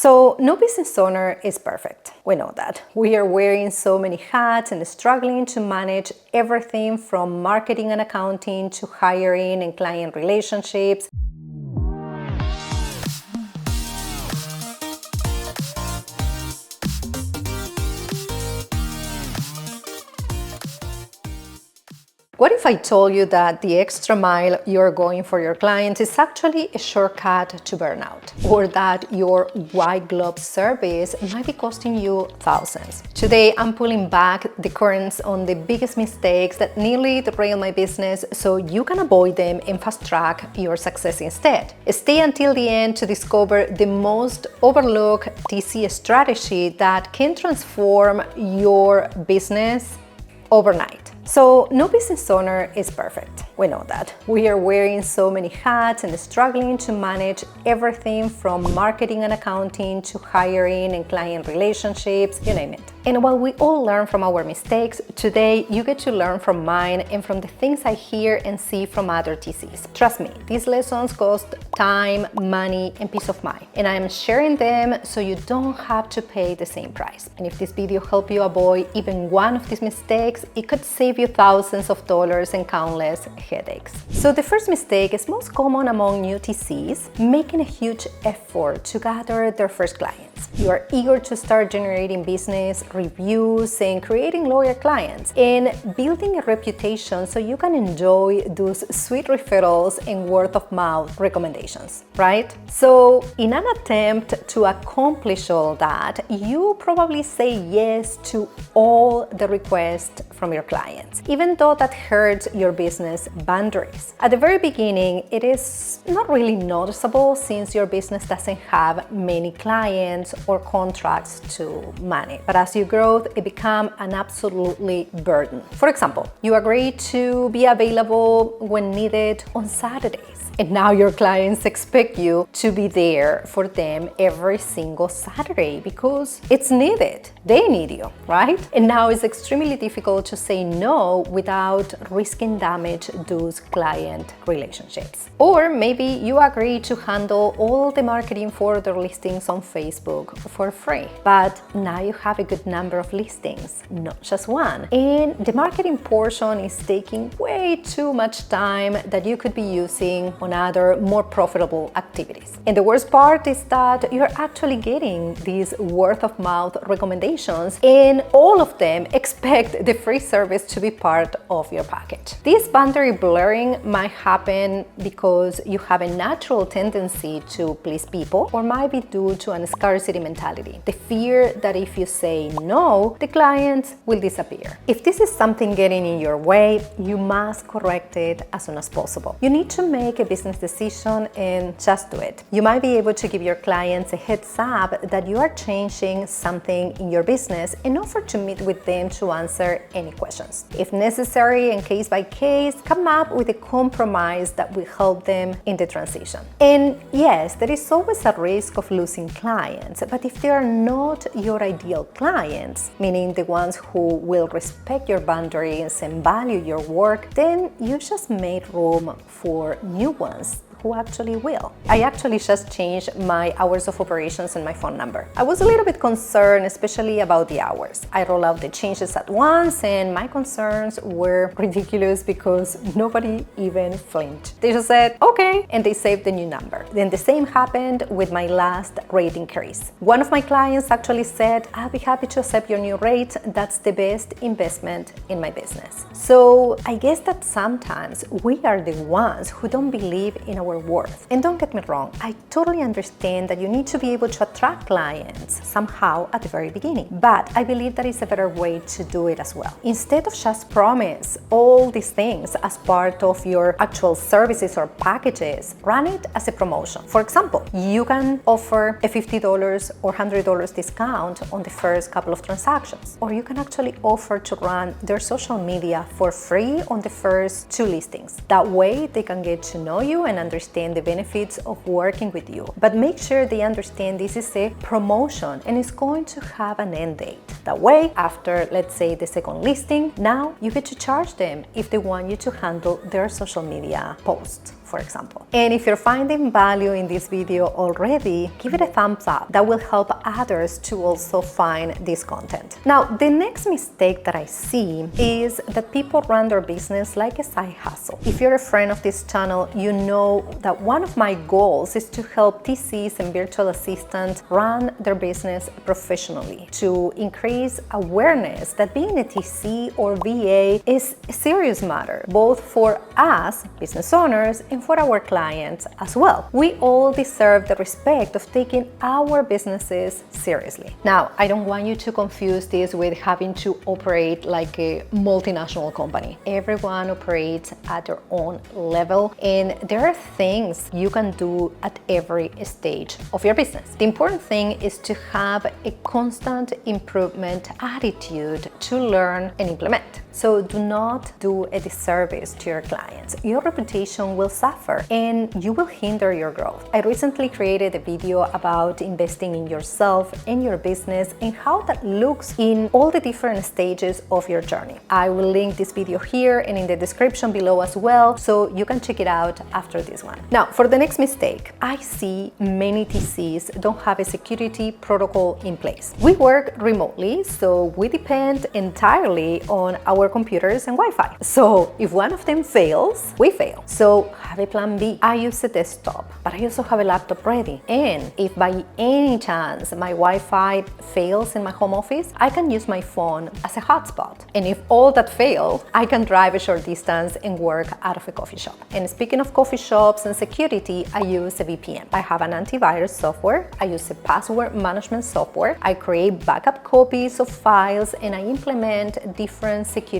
So no business owner is perfect. We know that. We are wearing so many hats and struggling to manage everything from marketing and accounting to hiring and client relationships. What if I told you that the extra mile you're going for your clients is actually a shortcut to burnout? Or that your white glove service might be costing you thousands? Today, I'm pulling back the curtains on the biggest mistakes that nearly derail my business so you can avoid them and fast track your success instead. Stay until the end to discover the most overlooked TC strategy that can transform your business overnight. So no business owner is perfect. We know that. We are wearing so many hats and struggling to manage everything from marketing and accounting to hiring and client relationships, you name it. And while we all learn from our mistakes, today you get to learn from mine and from the things I hear and see from other TCs. Trust me, these lessons cost time, money, and peace of mind. And I am sharing them so you don't have to pay the same price. And if this video helped you avoid even one of these mistakes, it could save you thousands of dollars and countless headaches. So the first mistake is most common among new TCs, making a huge effort to gather their first clients. You are eager to start generating business, reviews, and creating loyal clients, and building a reputation so you can enjoy those sweet referrals and word of mouth recommendations, right? So in an attempt to accomplish all that, you probably say yes to all the requests from your clients, even though that hurts your business boundaries. At the very beginning, it is not really noticeable since your business doesn't have many clients or contracts to manage. But as you grow, it becomes an absolutely burden. For example, you agree to be available when needed on Saturdays. And now your clients expect you to be there for them every single Saturday because it's needed. They need you, right? And now it's extremely difficult to say no without risking damage those client relationships. Or maybe you agree to handle all the marketing for their listings on Facebook for free. But now you have a good number of listings, not just one. And the marketing portion is taking way too much time that you could be using on other more profitable activities. And the worst part is that you're actually getting these word of mouth recommendations and all of them expect the free service to be part of your package. This boundary blurring might happen because you have a natural tendency to please people, or might be due to a scarcity mentality. The fear that if you say no, the clients will disappear. If this is something getting in your way, you must correct it as soon as possible. You need to make a business decision and just do it. You might be able to give your clients a heads up that you are changing something in your business and offer to meet with them to answer any questions. If necessary and case by case, come up with a compromise that will help them in the transition. And yes, there is always a risk of losing clients, but if they are not your ideal clients, meaning the ones who will respect your boundaries and value your work, then you just made room for new ones who actually will. I actually just changed my hours of operations and my phone number. I was a little bit concerned, especially about the hours. I rolled out the changes at once and my concerns were ridiculous because nobody even flinched. They just said, okay, and they saved the new number. Then the same happened with my last rate increase. One of my clients actually said, I'll be happy to accept your new rate. That's the best investment in my business. So I guess that sometimes we are the ones who don't believe in our worth. And don't get me wrong, I totally understand that you need to be able to attract clients somehow at the very beginning. But I believe that is a better way to do it as well. Instead of just promise all these things as part of your actual services or packages, run it as a promotion. For example, you can offer a $50 or $100 discount on the first couple of transactions. Or you can actually offer to run their social media for free on the first 2 listings. That way they can get to know you and understand the benefits of working with you. But make sure they understand this is a promotion and it's going to have an end date. That way, after, let's say, the second listing, now you get to charge them if they want you to handle their social media posts, for example. And if you're finding value in this video already, give it a thumbs up. That will help others to also find this content. Now, the next mistake that I see is that people run their business like a side hustle. If you're a friend of this channel, you know that one of my goals is to help TCs and virtual assistants run their business professionally, to increase awareness that being a TC or VA is a serious matter, both for us, business owners, and for our clients as well. We all deserve the respect of taking our businesses seriously. Now, I don't want you to confuse this with having to operate like a multinational company. Everyone operates at their own level, and there are things you can do at every stage of your business. The important thing is to have a constant improvement attitude to learn and implement. So do not do a disservice to your clients. Your reputation will suffer and you will hinder your growth. I recently created a video about investing in yourself and your business and how that looks in all the different stages of your journey. I will link this video here and in the description below as well, so you can check it out after this one. Now, for the next mistake, I see many TCs don't have a security protocol in place. We work remotely, so we depend entirely on our computers and Wi-Fi. So if one of them fails, we fail. So have a plan B. I use a desktop, but I also have a laptop ready. And if by any chance my Wi-Fi fails in my home office, I can use my phone as a hotspot. And if all that fails, I can drive a short distance and work out of a coffee shop. And speaking of coffee shops and security, I use a VPN. I have an antivirus software. I use a password management software. I create backup copies of files and I implement different security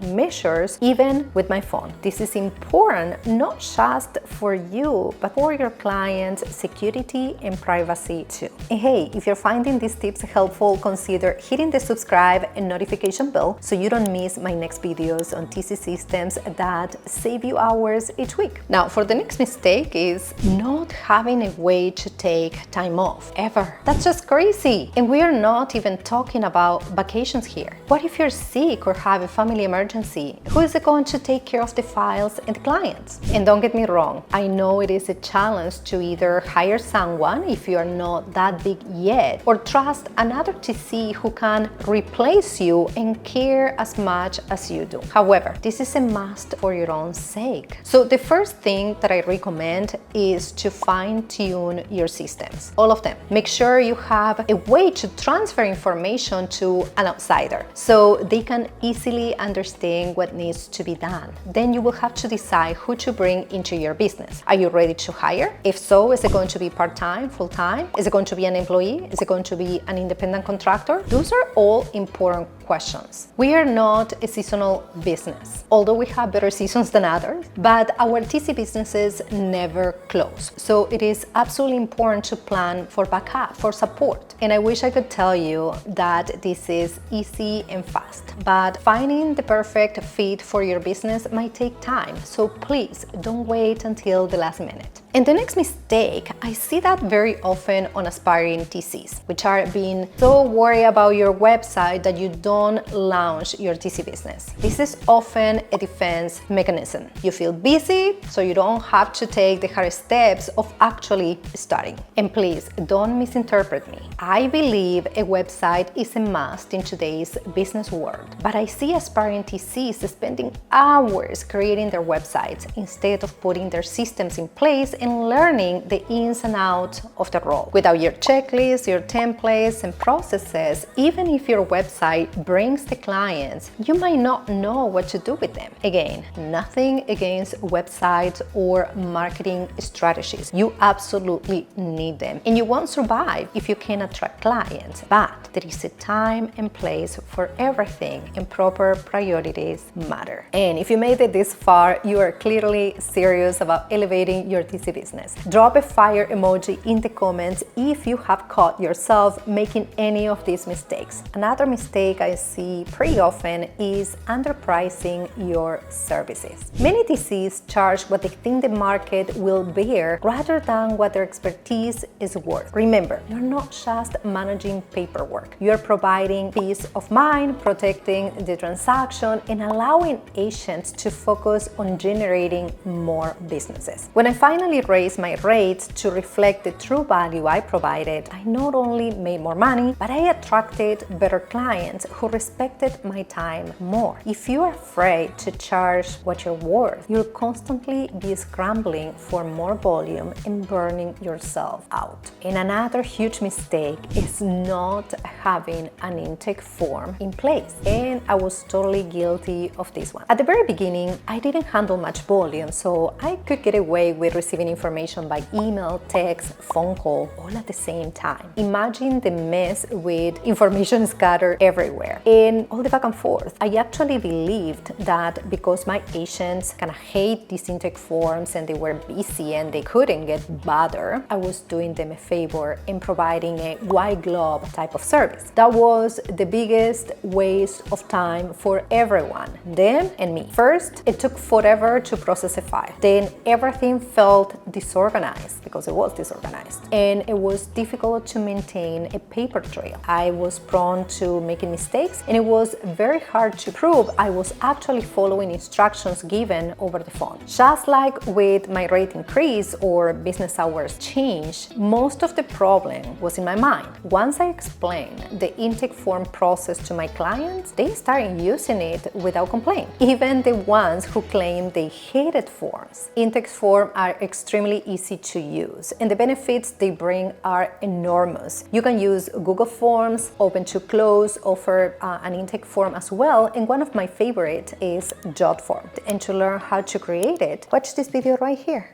measures even with my phone. This is important not just for you, but for your clients' security and privacy too. And hey, if you're finding these tips helpful, consider hitting the subscribe and notification bell so you don't miss my next videos on TC systems that save you hours each week. Now, for the next mistake is not having a way to take time off ever. That's just crazy. And we are not even talking about vacations here. What if you're sick or have a family emergency? Who is going to take care of the files and the clients? And don't get me wrong, I know it is a challenge to either hire someone if you are not that big yet, or trust another TC who can replace you and care as much as you do. However, this is a must for your own sake. So the first thing that I recommend is to fine-tune your systems, all of them. Make sure you have a way to transfer information to an outsider so they can easily understand what needs to be done. Then you will have to decide who to bring into your business. Are you ready to hire? If so, is it going to be part-time, full-time? Is it going to be an employee? Is it going to be an independent contractor? Those are all important questions. We are not a seasonal business, although we have better seasons than others, but our TC businesses never close. So it is absolutely important to plan for backup, for support. And I wish I could tell you that this is easy and fast, but finding the perfect fit for your business might take time. So please don't wait until the last minute. And the next mistake, I see that very often on aspiring TCs, which are being so worried about your website that you don't launch your TC business. This is often a defense mechanism. You feel busy, so you don't have to take the hard steps of actually starting. And please, don't misinterpret me. I believe a website is a must in today's business world, but I see aspiring TCs spending hours creating their websites instead of putting their systems in place and learning the ins and outs of the role. Without your checklists, your templates, and processes, even if your website brings the clients, you might not know what to do with them. Again, nothing against websites or marketing strategies. You absolutely need them, and you won't survive if you can attract clients. But there is a time and place for everything, and proper priorities matter. And if you made it this far, you are clearly serious about elevating your TC healthy business. Drop a fire emoji in the comments if you have caught yourself making any of these mistakes. Another mistake I see pretty often is underpricing your services. Many DCs charge what they think the market will bear rather than what their expertise is worth. Remember, you're not just managing paperwork. You're providing peace of mind, protecting the transaction, and allowing agents to focus on generating more businesses. When I finally raised my rates to reflect the true value I provided, I not only made more money, but I attracted better clients who respected my time more. If you're afraid to charge what you're worth, you'll constantly be scrambling for more volume and burning yourself out. And another huge mistake is not having an intake form in place. And I was totally guilty of this one. At the very beginning, I didn't handle much volume, so I could get away with receiving information by email, text, phone call, all at the same time. Imagine the mess with information scattered everywhere and all the back and forth. I actually believed that because my agents kind of hate these intake forms and they were busy and they couldn't get bothered, I was doing them a favor in providing a white glove type of service. That was the biggest waste of time for everyone, them and me. First, it took forever to process a file. Then everything felt disorganized because it was disorganized. And it was difficult to maintain a paper trail. I was prone to making mistakes and it was very hard to prove I was actually following instructions given over the phone. Just like with my rate increase or business hours change, most of the problem was in my mind. Once I explained the intake form process to my clients, they started using it without complaint. Even the ones who claimed they hated forms. Intake forms are extremely easy to use and the benefits they bring are enormous. You can use Google Forms, Open to Close offer an intake form as well, and one of my favorites is JotForm. And to learn how to create it, watch this video right here.